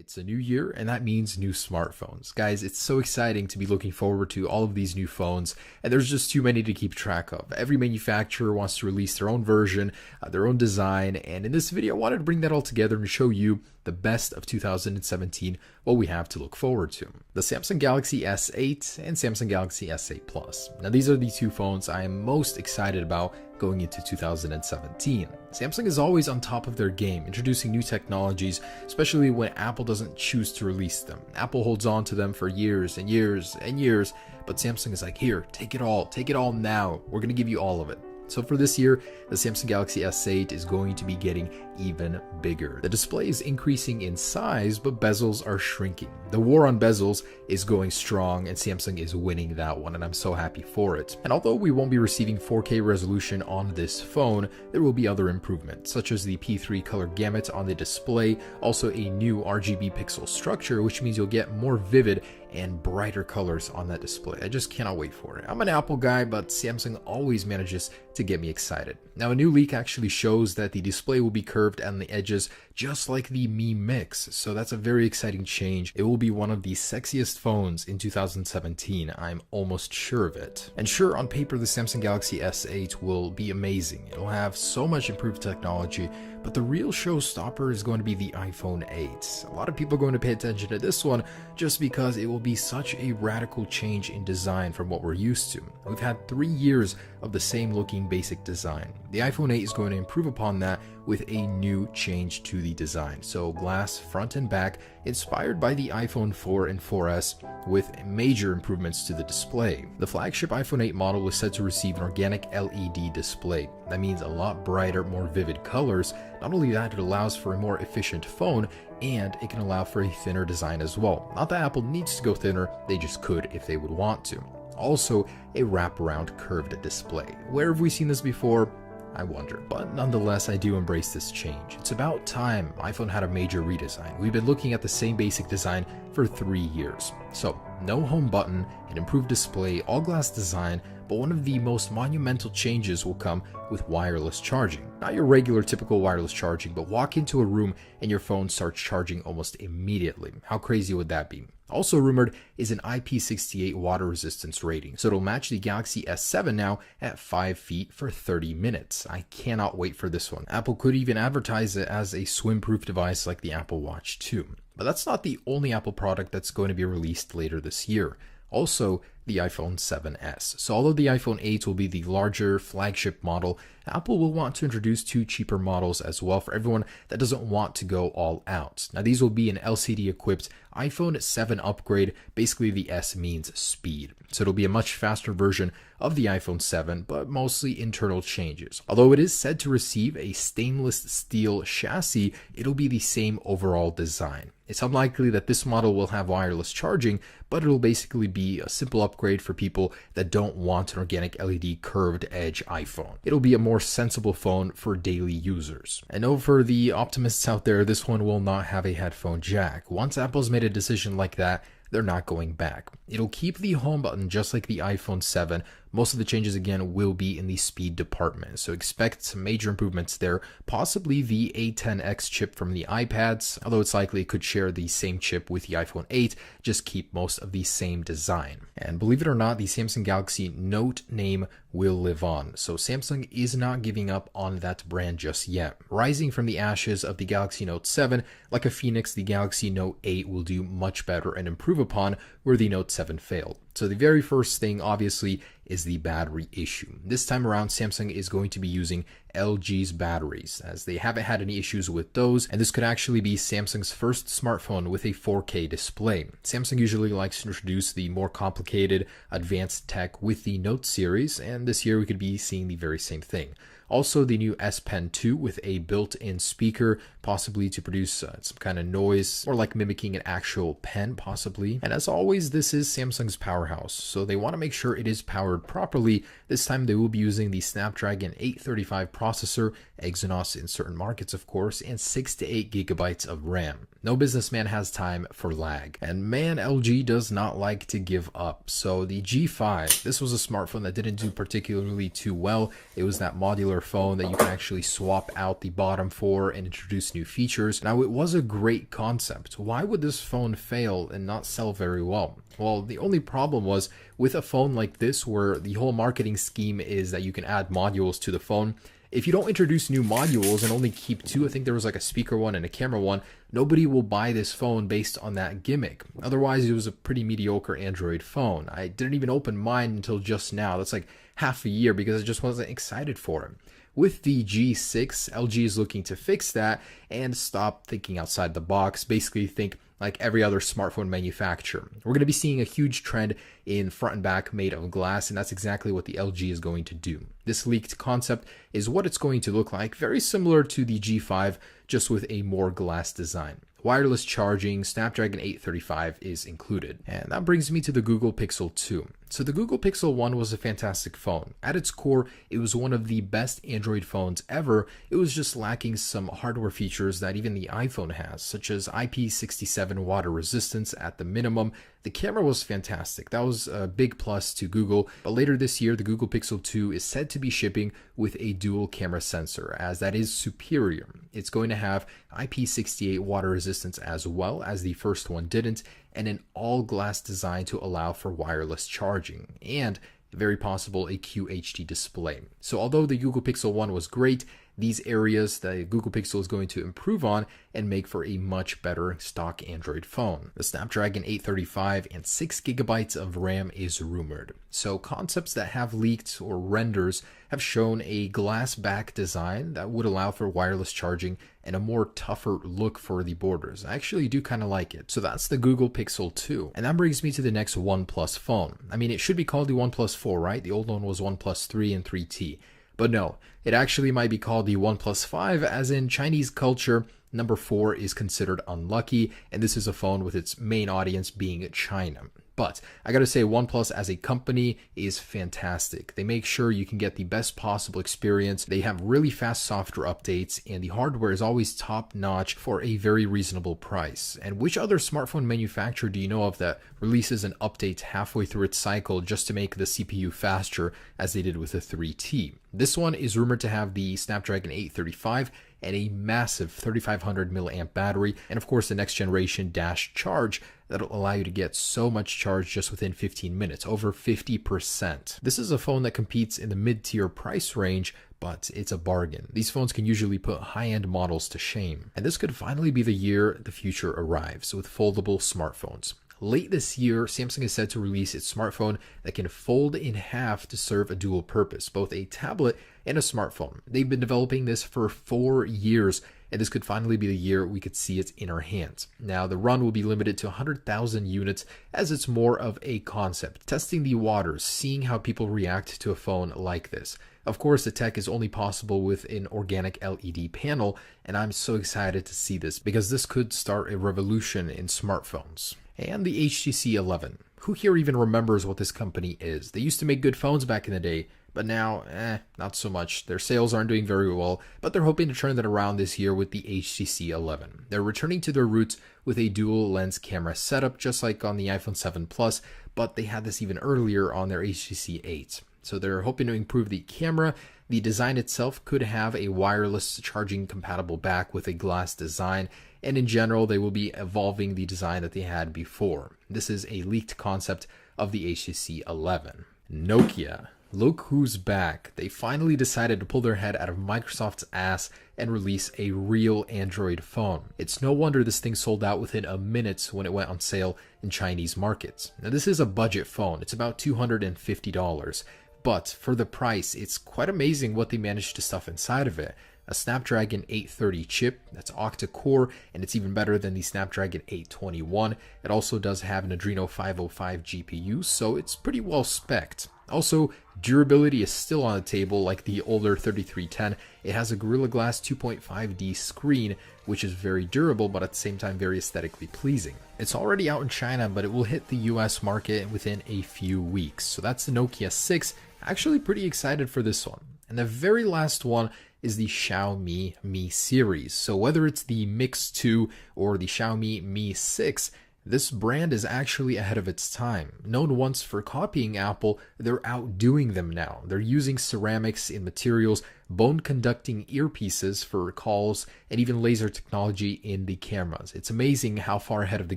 It's a new year, and that means new smartphones. Guys, it's so exciting to be looking forward to all of these new phones, and there's just too many to keep track of. Every manufacturer wants to release their own version, their own design, and in this video I wanted to bring that all together and show you the best of 2017, what we have to look forward to. The Samsung Galaxy S8 and Samsung Galaxy S8 Plus. Now these are the two phones I am most excited about going into 2017. Samsung is always on top of their game, introducing new technologies, especially when Apple doesn't choose to release them. Apple holds on to them for years and years and years, but Samsung is like, here, take it all now. We're gonna give you all of it. So for this year, the Samsung Galaxy S8 is going to be getting even bigger. The display is increasing in size, but bezels are shrinking. The war on bezels is going strong, and Samsung is winning that one, and I'm so happy for it. And although we won't be receiving 4K resolution on this phone, there will be other improvements, such as the P3 color gamut on the display, also a new RGB pixel structure, which means you'll get more vivid and brighter colors on that display. I just cannot wait for it. I'm an Apple guy, but Samsung always manages to get me excited. Now, a new leak actually shows that the display will be curved on the edges, just like the Mi Mix, so that's a very exciting change. It will be one of the sexiest phones in 2017, I'm almost sure of it. And sure, on paper, the Samsung Galaxy S8 will be amazing. It'll have so much improved technology, but the real showstopper is going to be the iPhone 8. A lot of people are going to pay attention to this one just because it will be such a radical change in design from what we're used to. We've had 3 years of the same looking basic design. The iPhone 8 is going to improve upon that with a new change to the design. So glass front and back, inspired by the iPhone 4 and 4S, with major improvements to the display. The flagship iPhone 8 model is set to receive an organic LED display. That means a lot brighter, more vivid colors. Not only that, it allows for a more efficient phone, and it can allow for a thinner design as well. Not that Apple needs to go thinner, they just could if they would want to. Also, a wraparound curved display. Where have we seen this before? I wonder. But nonetheless, I do embrace this change. It's about time iPhone had a major redesign. We've been looking at the same basic design for 3 years. So, no home button, an improved display, all glass design, but one of the most monumental changes will come with wireless charging. Not your regular typical wireless charging, but walk into a room and your phone starts charging almost immediately. How crazy would that be? Also rumored is an IP68 water resistance rating, so it'll match the Galaxy S7 now at 5 feet for 30 minutes. I cannot wait for this one. Apple could even advertise it as a swim-proof device like the Apple Watch 2. But that's not the only Apple product that's going to be released later this year. Also, the iPhone 7s. So although the iPhone 8 will be the larger flagship model, Apple will want to introduce 2 cheaper models as well for everyone that doesn't want to go all out. Now these will be an LCD equipped iPhone 7 upgrade. Basically the S means speed. So it'll be a much faster version of the iPhone 7, but mostly internal changes. Although it is said to receive a stainless steel chassis, it'll be the same overall design. It's unlikely that this model will have wireless charging, but it'll basically be a simple upgrade for people that don't want an organic LED curved edge iPhone. It'll be a more sensible phone for daily users. And no, for the optimists out there, this one will not have a headphone jack. Once Apple's made a decision like that, they're not going back. It'll keep the home button just like the iPhone 7. Most of the changes again will be in the speed department, so expect some major improvements there, possibly the A10X chip from the iPads, although it's likely it could share the same chip with the iPhone 8, just keep most of the same design. And believe it or not, the Samsung Galaxy Note name will live on, so Samsung is not giving up on that brand just yet. Rising from the ashes of the Galaxy Note 7, like a phoenix, the Galaxy Note 8 will do much better and improve upon where the Note 7 failed. So the very first thing, obviously, is the battery issue. This time around, Samsung is going to be using LG's batteries, as they haven't had any issues with those, and this could actually be Samsung's first smartphone with a 4K display. Samsung usually likes to introduce the more complicated, advanced tech with the Note series, and this year we could be seeing the very same thing. Also, the new S Pen 2 with a built-in speaker, possibly to produce some kind of noise, or like mimicking an actual pen, possibly. And as always, this is Samsung's power powerhouse, so they want to make sure it is powered properly. This time they will be using the Snapdragon 835 processor, Exynos in certain markets of course, and 6 to 8 gigabytes of RAM. No businessman has time for lag. And man, LG does not like to give up. So the G5, this was a smartphone that didn't do particularly too well. It was that modular phone that you can actually swap out the bottom for and introduce new features. Now, it was a great concept. Why would this phone fail and not sell very well? Well, the only problem was with a phone like this, where the whole marketing scheme is that you can add modules to the phone. If you don't introduce new modules and only keep two, I think there was like a speaker one and a camera one, nobody will buy this phone based on that gimmick. Otherwise, it was a pretty mediocre Android phone. I didn't even open mine until just now. That's like half a year because I just wasn't excited for it. With the G6, LG is looking to fix that and stop thinking outside the box. Basically think like every other smartphone manufacturer. We're going to be seeing a huge trend in front and back made of glass, and that's exactly what the LG is going to do. This leaked concept is what it's going to look like, very similar to the G5, just with a more glass design. Wireless charging, Snapdragon 835 is included. And that brings me to the Google Pixel 2. So the Google Pixel 1 was a fantastic phone. At its core, it was one of the best Android phones ever. It was just lacking some hardware features that even the iPhone has, such as IP67 water resistance at the minimum. The camera was fantastic. That was a big plus to Google. But later this year, the Google Pixel 2 is said to be shipping with a dual camera sensor, as that is superior. It's going to have IP68 water resistance as well, as the first one didn't, and an all-glass design to allow for wireless charging, and very possible a QHD display. So although the Google Pixel 1 was great, these areas the Google Pixel is going to improve on and make for a much better stock Android phone. The Snapdragon 835 and 6 gigabytes of RAM is rumored. So concepts that have leaked or renders have shown a glass back design that would allow for wireless charging and a more tougher look for the borders. I actually do kind of like it. So that's the Google Pixel 2. And that brings me to the next OnePlus phone. I mean, it should be called the OnePlus 4, right? The old one was OnePlus 3 and 3T. But no, it actually might be called the OnePlus 5, as in Chinese culture, number 4 is considered unlucky, and this is a phone with its main audience being China. But I gotta say, OnePlus as a company is fantastic. They make sure you can get the best possible experience. They have really fast software updates, and the hardware is always top notch for a very reasonable price. And which other smartphone manufacturer do you know of that releases an update halfway through its cycle just to make the CPU faster, as they did with the 3T? This one is rumored to have the Snapdragon 835 and a massive 3500 milliamp battery, and of course the next generation dash charge that'll allow you to get so much charge just within 15 minutes, over 50%. This is a phone that competes in the mid-tier price range, but it's a bargain. These phones can usually put high-end models to shame. And this could finally be the year the future arrives with foldable smartphones. Late this year, Samsung is set to release its smartphone that can fold in half to serve a dual purpose, both a tablet and a smartphone. They've been developing this for 4 years, and this could finally be the year we could see it in our hands. Now, the run will be limited to 100,000 units, as it's more of a concept, testing the waters, seeing how people react to a phone like this. Of course, the tech is only possible with an organic LED panel, and I'm so excited to see this because this could start a revolution in smartphones. And the HTC 11. Who here even remembers what this company is? They used to make good phones back in the day, but now, not so much. Their sales aren't doing very well, but they're hoping to turn that around this year with the HTC 11. They're returning to their roots with a dual lens camera setup, just like on the iPhone 7 Plus, but they had this even earlier on their HTC 8. So they're hoping to improve the camera. The design itself could have a wireless charging compatible back with a glass design, and in general, they will be evolving the design that they had before. This is a leaked concept of the HTC 11. Nokia. Look who's back. They finally decided to pull their head out of Microsoft's ass and release a real Android phone. It's no wonder this thing sold out within a minute when it went on sale in Chinese markets. Now, this is a budget phone. It's about $250. But for the price, it's quite amazing what they managed to stuff inside of it. a Snapdragon 830 chip that's octa-core, and it's even better than the Snapdragon 821. It also does have an Adreno 505 GPU, so it's pretty well spec'd. Also, durability is still on the table like the older 3310. It has a Gorilla Glass 2.5D screen, which is very durable, but at the same time very aesthetically pleasing. It's already out in China, but it will hit the US market within a few weeks. So that's the Nokia 6. Actually pretty excited for this one. And the very last one is the Xiaomi Mi series. So whether it's the Mix 2 or the Xiaomi Mi 6, this brand is actually ahead of its time. Known once for copying Apple, they're outdoing them now. They're using ceramics in materials, bone-conducting earpieces for calls, and even laser technology in the cameras. It's amazing how far ahead of the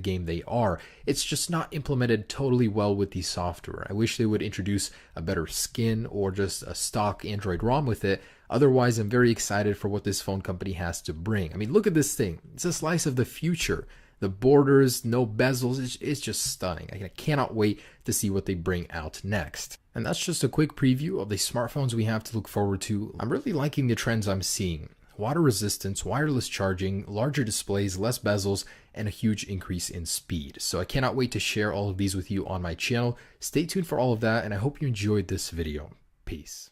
game they are. It's just not implemented totally well with the software. I wish they would introduce a better skin or just a stock Android ROM with it. Otherwise, I'm very excited for what this phone company has to bring. I mean, look at this thing. It's a slice of the future. The borders, no bezels, it's just stunning. I cannot wait to see what they bring out next. And that's just a quick preview of the smartphones we have to look forward to. I'm really liking the trends I'm seeing. Water resistance, wireless charging, larger displays, less bezels, and a huge increase in speed. So I cannot wait to share all of these with you on my channel. Stay tuned for all of that, and I hope you enjoyed this video. Peace.